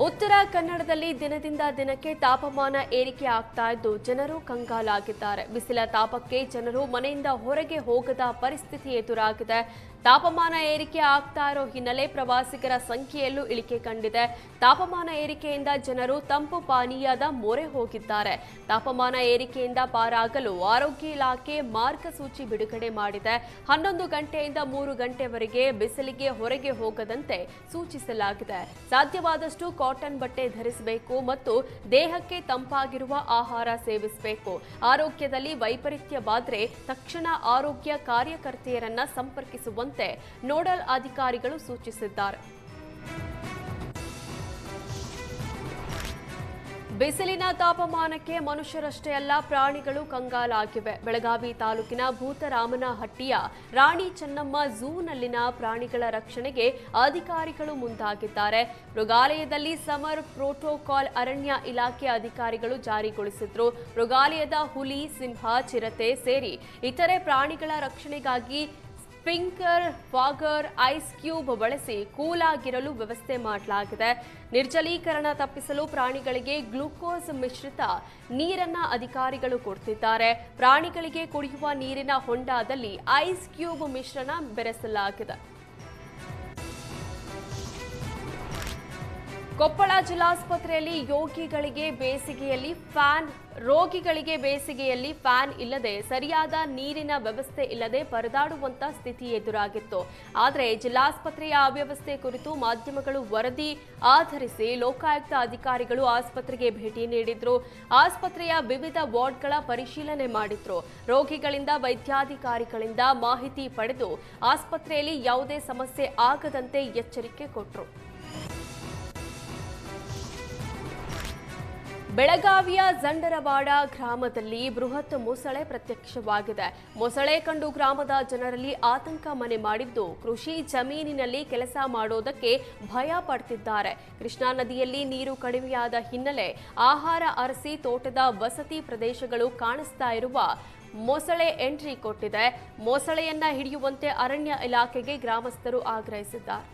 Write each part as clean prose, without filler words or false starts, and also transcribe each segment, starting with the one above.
ಉತ್ತರ ಕನ್ನಡದಲ್ಲಿ ದಿನದಿಂದ ದಿನಕ್ಕೆ ತಾಪಮಾನ ಏರಿಕೆ ಆಗ್ತಾ ಇದ್ದು ಜನರು ಕಂಗಾಲಾಗಿದ್ದಾರೆ. ಬಿಸಿಲ ತಾಪಕ್ಕೆ ಜನರು ಮನೆಯಿಂದ ಹೊರಗೆ ಹೋಗದ ಪರಿಸ್ಥಿತಿ ಎದುರಾಗಿದೆ. ತಾಪಮಾನ ಏರಿಕೆ ಆಗ್ತಾ ಇರೋ ಹಿನ್ನೆಲೆ ಪ್ರವಾಸಿಗರ ಸಂಖ್ಯೆಯಲ್ಲೂ ಇಳಿಕೆ ಕಂಡಿದೆ. ತಾಪಮಾನ ಏರಿಕೆಯಿಂದ ಜನರು ತಂಪು ಪಾನೀಯದ ಮೊರೆ ಹೋಗಿದ್ದಾರೆ. ತಾಪಮಾನ ಏರಿಕೆಯಿಂದ ಪಾರಾಗಲು ಆರೋಗ್ಯ ಇಲಾಖೆ ಮಾರ್ಗಸೂಚಿ ಬಿಡುಗಡೆ ಮಾಡಿದೆ. 11 ಗಂಟೆಯಿಂದ 3 ಗಂಟೆವರೆಗೆ ಬಿಸಿಲಿಗೆ ಹೊರಗೆ ಹೋಗದಂತೆ ಸೂಚಿಸಲಾಗಿದೆ. ಸಾಧ್ಯವಾದಷ್ಟು ಕಾಟನ್ ಬಟ್ಟೆ ಧರಿಸಬೇಕು ಮತ್ತು ದೇಹಕ್ಕೆ ತಂಪಾಗಿರುವ ಆಹಾರ ಸೇವಿಸಬೇಕು. ಆರೋಗ್ಯದಲ್ಲಿ ವೈಪರೀತ್ಯವಾದರೆ ತಕ್ಷಣ ಆರೋಗ್ಯ ಕಾರ್ಯಕರ್ತೆಯರನ್ನ ಸಂಪರ್ಕಿಸುವಂತೆ ನೋಡಲ್ ಅಧಿಕಾರಿಗಳು ಸೂಚಿಸಿದ್ದಾರೆ. ಬಿಸಿಲಿನ ತಾಪಮಾನಕ್ಕೆ ಮನುಷ್ಯರಷ್ಟೇ ಅಲ್ಲ, ಪ್ರಾಣಿಗಳು ಕಂಗಾಲಾಗಿವೆ. ಬೆಳಗಾವಿ ತಾಲೂಕಿನ ಭೂತರಾಮನಹಟ್ಟಿಯ ರಾಣಿ ಚೆನ್ನಮ್ಮ ಝೂನಲ್ಲಿನ ಪ್ರಾಣಿಗಳ ರಕ್ಷಣೆಗೆ ಅಧಿಕಾರಿಗಳು ಮುಂದಾಗಿದ್ದಾರೆ. ಮೃಗಾಲಯದಲ್ಲಿ ಸಮರ್ ಪ್ರೋಟೋಕಾಲ್ ಅರಣ್ಯ ಇಲಾಖೆ ಅಧಿಕಾರಿಗಳು ಜಾರಿಗೊಳಿಸಿದ್ರು. ಮೃಗಾಲಯದ ಹುಲಿ, ಸಿಂಹ, ಚಿರತೆ ಸೇರಿ ಇತರೆ ಪ್ರಾಣಿಗಳ ರಕ್ಷಣೆಗಾಗಿ ಸ್ಪ್ರಿಂಕ್ಲರ್, ಫಾಗರ್, ಐಸ್ ಕ್ಯೂಬ್ ಬಳಸಿ ಕೂಲ್ ಆಗಿರಲು ವ್ಯವಸ್ಥೆ ಮಾಡಲಾಗಿದೆ. ನಿರ್ಜಲೀಕರಣ ತಪ್ಪಿಸಲು ಪ್ರಾಣಿಗಳಿಗೆ ಗ್ಲೂಕೋಸ್ ಮಿಶ್ರಿತ ನೀರನ್ನ ಅಧಿಕಾರಿಗಳು ಕೊಡ್ತಿದ್ದಾರೆ. ಪ್ರಾಣಿಗಳಿಗೆ ಕುಡಿಯುವ ನೀರಿನ ಹೊಂಡದಲ್ಲಿ ಐಸ್ ಕ್ಯೂಬ್ ಮಿಶ್ರಣ ಬೆರೆಸಲಾಗಿದೆ. ಕೊಪ್ಪಳ ಜಿಲ್ಲಾಸ್ಪತ್ರೆಯಲ್ಲಿ ರೋಗಿಗಳಿಗೆ ಬೇಸಿಗೆಯಲ್ಲಿ ಫ್ಯಾನ್ ಇಲ್ಲದೆ ಸರಿಯಾದ ನೀರಿನ ವ್ಯವಸ್ಥೆ ಇಲ್ಲದೆ ಪರದಾಡುವಂತ ಸ್ಥಿತಿ ಎದುರಾಗಿತ್ತು. ಆದರೆ ಜಿಲ್ಲಾಸ್ಪತ್ರೆಯ ಅವ್ಯವಸ್ಥೆ ಕುರಿತು ಮಾಧ್ಯಮಗಳು ವರದಿ ಆಧರಿಸಿ ಲೋಕಾಯುಕ್ತ ಅಧಿಕಾರಿಗಳು ಆಸ್ಪತ್ರೆಗೆ ಭೇಟಿ ನೀಡಿದ್ರು. ಆಸ್ಪತ್ರೆಯ ವಿವಿಧ ವಾರ್ಡ್ಗಳ ಪರಿಶೀಲನೆ ಮಾಡಿದ್ರು. ರೋಗಿಗಳಿಂದ ವೈದ್ಯಾಧಿಕಾರಿಗಳಿಂದ ಮಾಹಿತಿ ಪಡೆದು ಆಸ್ಪತ್ರೆಯಲ್ಲಿ ಯಾವುದೇ ಸಮಸ್ಯೆ ಆಗದಂತೆ ಎಚ್ಚರಿಕೆ ಕೊಟ್ಟರು. ಬೆಳಗಾವಿಯ ಜಂಡರವಾಡ ಗ್ರಾಮದಲ್ಲಿ ಬೃಹತ್ ಮೊಸಳೆ ಪ್ರತ್ಯಕ್ಷವಾಗಿದೆ. ಮೊಸಳೆ ಕಂಡು ಗ್ರಾಮದ ಜನರಲ್ಲಿ ಆತಂಕ ಮನೆ ಮಾಡಿದ್ದು, ಕೃಷಿ ಜಮೀನಿನಲ್ಲಿ ಕೆಲಸ ಮಾಡೋದಕ್ಕೆ ಭಯ ಪಡ್ತಿದ್ದಾರೆ. ಕೃಷ್ಣಾ ನದಿಯಲ್ಲಿ ನೀರು ಕಡಿಮೆಯಾದ ಹಿನ್ನೆಲೆ ಆಹಾರ ಅರಸಿ ತೋಟದ ವಸತಿ ಪ್ರದೇಶಗಳು ಕಾಣಿಸ್ತಾ ಇರುವ ಮೊಸಳೆ ಎಂಟ್ರಿ ಕೊಟ್ಟಿದೆ. ಮೊಸಳೆಯನ್ನ ಹಿಡಿಯುವಂತೆ ಅರಣ್ಯ ಇಲಾಖೆಗೆ ಗ್ರಾಮಸ್ಥರು ಆಗ್ರಹಿಸಿದ್ದಾರೆ.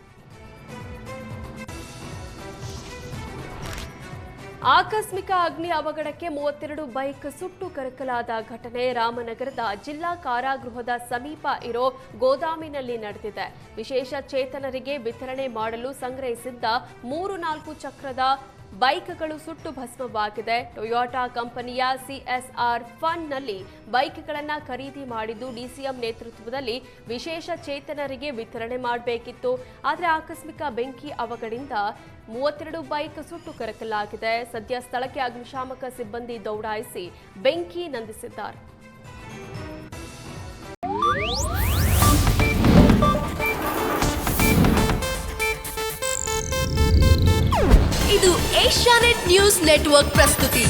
ಆಕಸ್ಮಿಕ ಅಗ್ನಿ ಅವಘಡಕ್ಕೆ 32 ಬೈಕ್ ಸುಟ್ಟು ಕರಕಲಾದ ಘಟನೆ ರಾಮನಗರದ ಜಿಲ್ಲಾ ಕಾರಾಗೃಹದ ಸಮೀಪ ಇರೋ ಗೋದಾಮಿನಲ್ಲಿ ನಡೆದಿದೆ. ವಿಶೇಷ ಚೇತನರಿಗೆ ವಿತರಣೆ ಮಾಡಲು ಸಂಗ್ರಹಿಸಿದ್ದ 3-4 ಚಕ್ರದ ಬೈಕ್ಗಳು ಸುಟ್ಟು ಭಸ್ಮವಾಗಿದೆ. ಟೊಯೋಟಾ ಕಂಪನಿಯ ಸಿಎಸ್ಆರ್ ಫಂಡ್ನಲ್ಲಿ ಬೈಕ್ಗಳನ್ನು ಖರೀದಿ ಮಾಡಿದ್ದು ಡಿಸಿಎಂ ನೇತೃತ್ವದಲ್ಲಿ ವಿಶೇಷ ಚೇತನರಿಗೆ ವಿತರಣೆ ಮಾಡಬೇಕಿತ್ತು. ಆದರೆ ಆಕಸ್ಮಿಕ ಬೆಂಕಿ ಅವಘಡದಿಂದ 32 ಬೈಕ್ ಸುಟ್ಟು ಕರಕಲಾಗಿದೆ. ಸದ್ಯ ಸ್ಥಳಕ್ಕೆ ಅಗ್ನಿಶಾಮಕ ಸಿಬ್ಬಂದಿ ದೌಡಾಯಿಸಿ ಬೆಂಕಿ ನಂದಿಸಿದ್ದಾರೆ. ಇದು ಏಷ್ಯಾನೆಟ್ ನ್ಯೂಸ್ ನೆಟ್ವರ್ಕ್ ಪ್ರಸ್ತುತಿ.